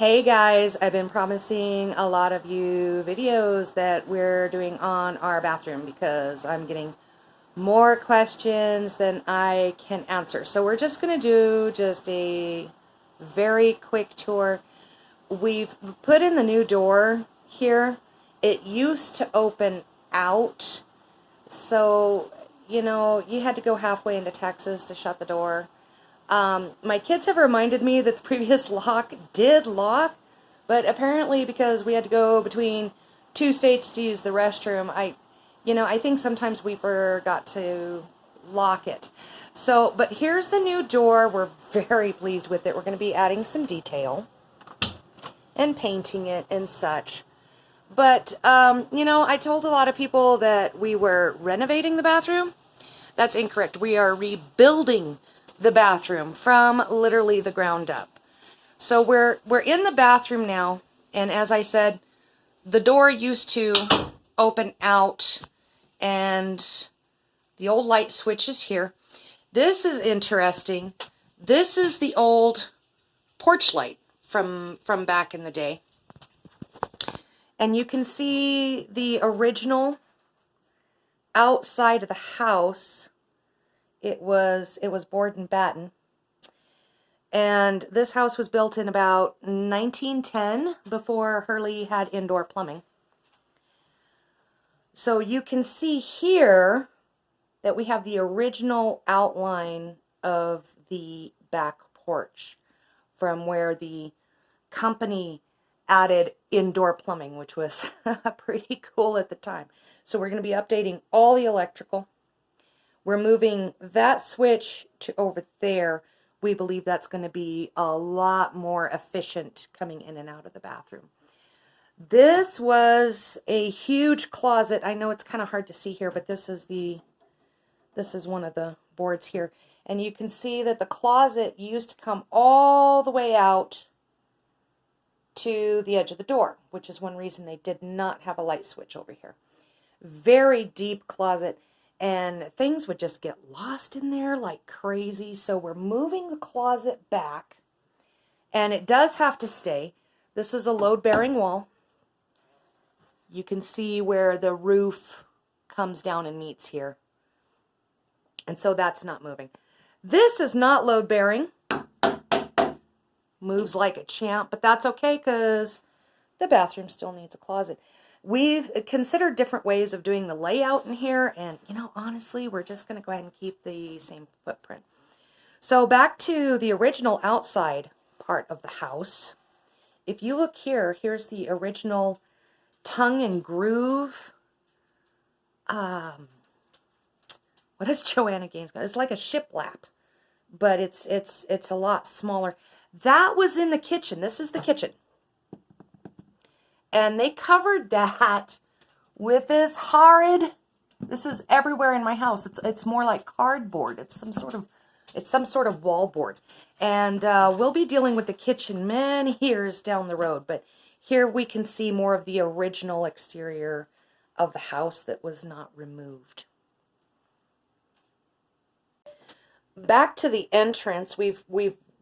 Hey guys, I've been promising a lot of you videos that we're doing on our bathroom because I'm getting more questions than I can answer. So we're just going to do just a very quick tour. We've put in the new door here. It used to open out, so you had to go halfway into Texas to shut the door. My kids have reminded me that the previous lock did lock, but apparently because we had to go between two states to use the restroom, I think sometimes we forgot to lock it. So, but here's the new door. We're very pleased with it. We're going to be adding some detail and painting it and such. But, I told a lot of people that we were renovating the bathroom. That's incorrect. We are rebuilding the bathroom from literally the ground up. So we're in the bathroom now, and as I said, the door used to open out, and the old light switch is here. This is interesting. This is the old porch light from back in the day. And you can see the original outside of the house. It was board and batten. And this house was built in about 1910 before Hurley had indoor plumbing. So you can see here that we have the original outline of the back porch from where the company added indoor plumbing, which was pretty cool at the time. So we're going to be updating all the electrical. We're moving that switch to over there. We believe that's going to be a lot more efficient coming in and out of the bathroom. This was a huge closet. I know it's kind of hard to see here, but this is one of the boards here. And you can see that the closet used to come all the way out to the edge of the door, which is one reason they did not have a light switch over here. Very deep closet. And things would just get lost in there like crazy. So we're moving the closet back. And it does have to stay. This is a load-bearing wall. You can see where the roof comes down and meets here. And so that's not moving. This is not load-bearing. Moves like a champ. But that's okay because the bathroom still needs a closet. We've considered different ways of doing the layout in here, and, honestly, we're just going to go ahead and keep the same footprint. So back to the original outside part of the house. If you look here, here's the original tongue and groove. What is Joanna Gaines got? It's like a shiplap, but it's a lot smaller. That was in the kitchen. This is the kitchen. And they covered that with this this is everywhere in my house. It's more like cardboard. It's some sort of wallboard. And we'll be dealing with the kitchen many years down the road. But here we can see more of the original exterior of the house that was not removed. Back to the entrance. We've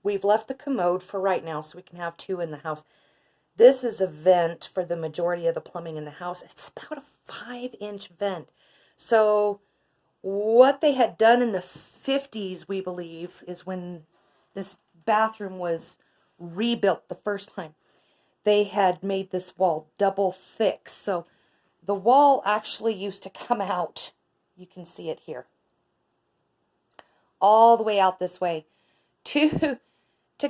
left the commode for right now, so we can have two in the house. This is a vent for the majority of the plumbing in the house. It's about a 5-inch vent. So what they had done in the 50s, we believe, is when this bathroom was rebuilt the first time, they had made this wall double thick. So the wall actually used to come out. You can see it here. All the way out this way to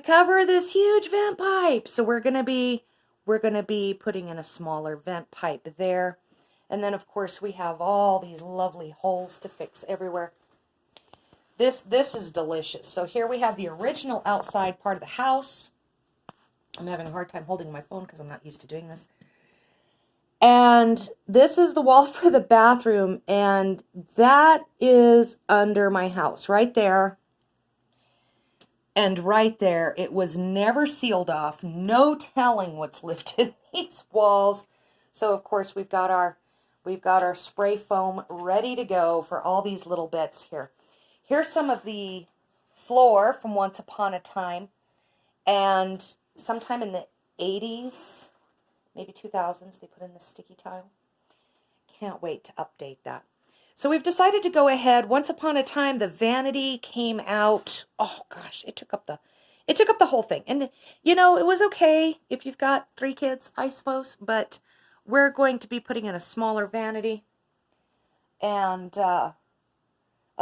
cover this huge vent pipe. So we're going to be putting in a smaller vent pipe there. And then, of course, we have all these lovely holes to fix everywhere. This is delicious. So here we have the original outside part of the house. I'm having a hard time holding my phone because I'm not used to doing this. And this is the wall for the bathroom. And that is under my house right there. And right there, it was never sealed off. No telling what's lived in these walls. So of course we've got our spray foam ready to go for all these little bits here. Here's some of the floor from once upon a time. And sometime in the 80s, maybe 2000s, they put in the sticky tile. Can't wait to update that. So we've decided to go ahead. Once upon a time, the vanity came out. Oh gosh, it took up the whole thing. And you know, it was okay if you've got 3 kids, I suppose, but we're going to be putting in a smaller vanity and a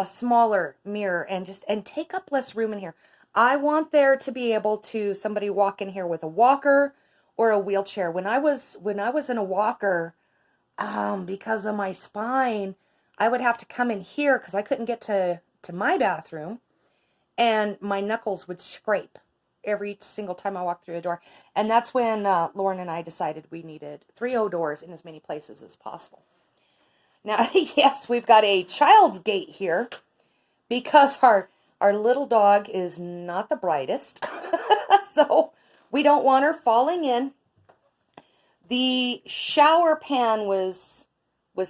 smaller mirror and take up less room in here. I want there to be able to somebody walk in here with a walker or a wheelchair. When I was in a walker, because of my spine, I would have to come in here because I couldn't get to my bathroom, and my knuckles would scrape every single time I walked through a door. And that's when Lauren and I decided we needed 3 doors in as many places as possible. Now, yes, we've got a child's gate here because our little dog is not the brightest. So we don't want her falling in. The shower pan was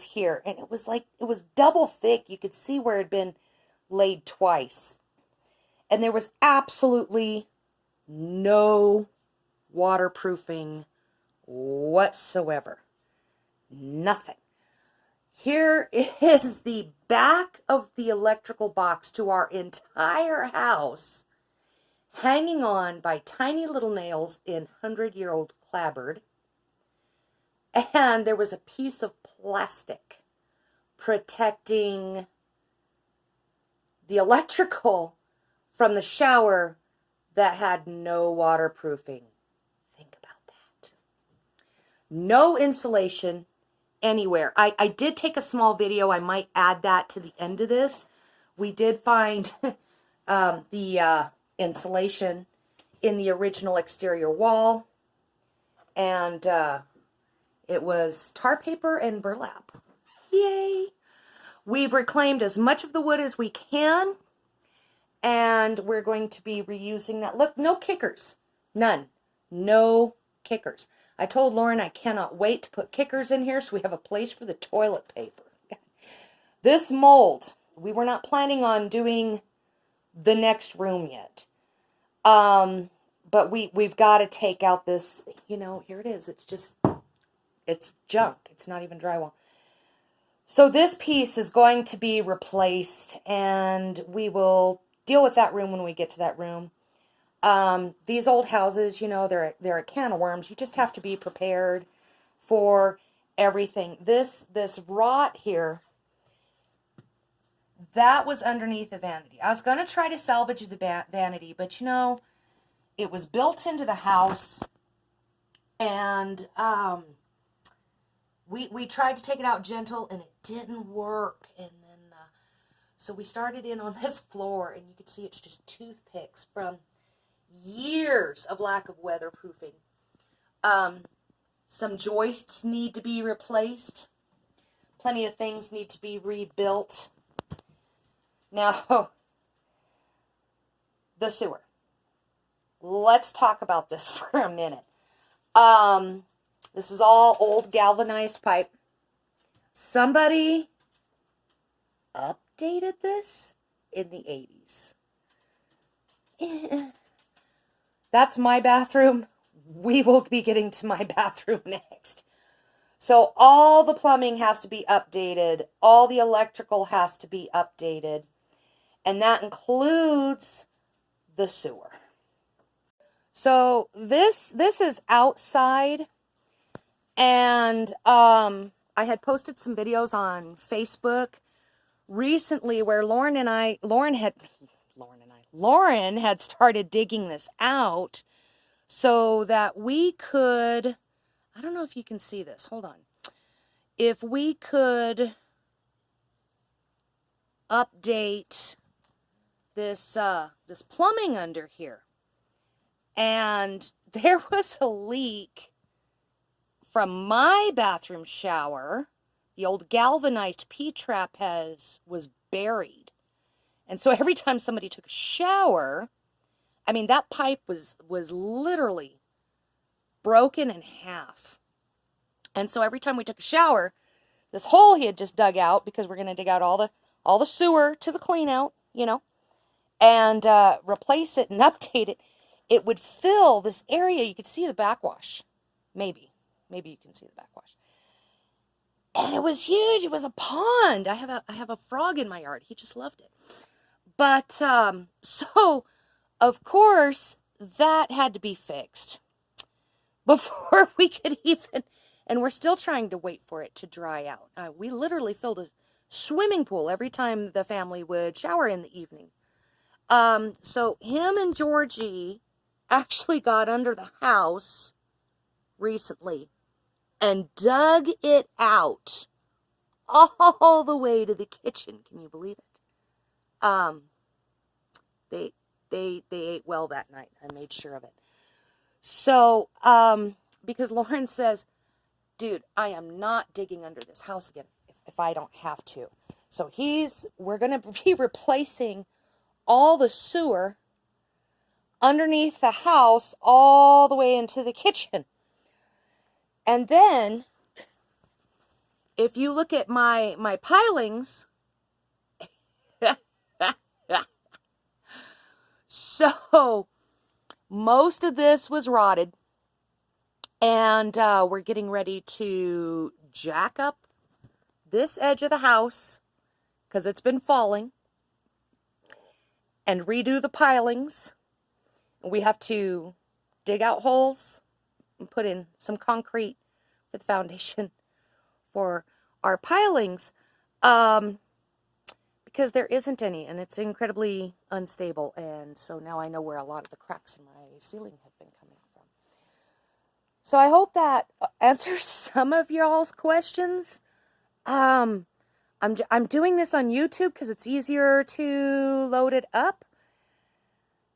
here, and it was double thick. You could see where it had been laid twice. And there was absolutely no waterproofing whatsoever. Nothing. Here is the back of the electrical box to our entire house, hanging on by tiny little nails in 100-year-old clapboard. And there was a piece of plastic protecting the electrical from the shower that had no waterproofing. Think about that. No insulation anywhere. I did take a small video. I might add that to the end of this. We did find the insulation in the original exterior wall. And it was tar paper and burlap. Yay! We've reclaimed as much of the wood as we can, and we're going to be reusing that. Look, no kickers. None. No kickers. I told Lauren I cannot wait to put kickers in here so we have a place for the toilet paper. This mold, we were not planning on doing the next room yet. But we've got to take out this, you know, here it is. It's junk. It's not even drywall. So this piece is going to be replaced, and we will deal with that room when we get to that room. These old houses, you know, they're a can of worms. You just have to be prepared for everything. This rot here, that was underneath the vanity. I was going to try to salvage the vanity, but you know, it was built into the house, and we tried to take it out gentle, and it didn't work. And then, so we started in on this floor, and you could see it's just toothpicks from years of lack of weatherproofing. Some joists need to be replaced. Plenty of things need to be rebuilt. Now, the sewer. Let's talk about this for a minute. This is all old galvanized pipe. Somebody updated this in the 80s. That's my bathroom. We will be getting to my bathroom next. So all the plumbing has to be updated. All the electrical has to be updated. And that includes the sewer. So this is outside. And I had posted some videos on Facebook recently where Lauren had started digging this out so that we could, I don't know if you can see this, hold on. If we could update this plumbing under here. And there was a leak from my bathroom shower. The old galvanized P-trap was buried. And so every time somebody took a shower, I mean, that pipe was literally broken in half. And so every time we took a shower, this hole he had just dug out, because we're going to dig out all the sewer to the clean out, you know, and replace it and update it. it would fill this area. You could see the backwash. Maybe you can see the backwash. And it was huge. It was a pond. I have a frog in my yard. He just loved it. But so of course that had to be fixed before we could even, and we're still trying to wait for it to dry out. We literally filled a swimming pool every time the family would shower in the evening. So him and Georgie actually got under the house recently and dug it out all the way to the kitchen. Can you believe it? They ate well that night. I made sure of it. So, because Lauren says, dude, I am not digging under this house again if I don't have to. So we're going to be replacing all the sewer underneath the house all the way into the kitchen. And then, if you look at my pilings, so most of this was rotted, and we're getting ready to jack up this edge of the house because it's been falling and redo the pilings. We have to dig out holes and put in some concrete for the foundation for our pilings, because there isn't any, and it's incredibly unstable. And so now I know where a lot of the cracks in my ceiling have been coming from. So I hope that answers some of y'all's questions. I'm doing this on YouTube because it's easier to load it up.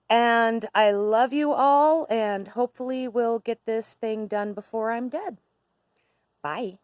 And I love you all, and hopefully we'll get this thing done before I'm dead. Bye.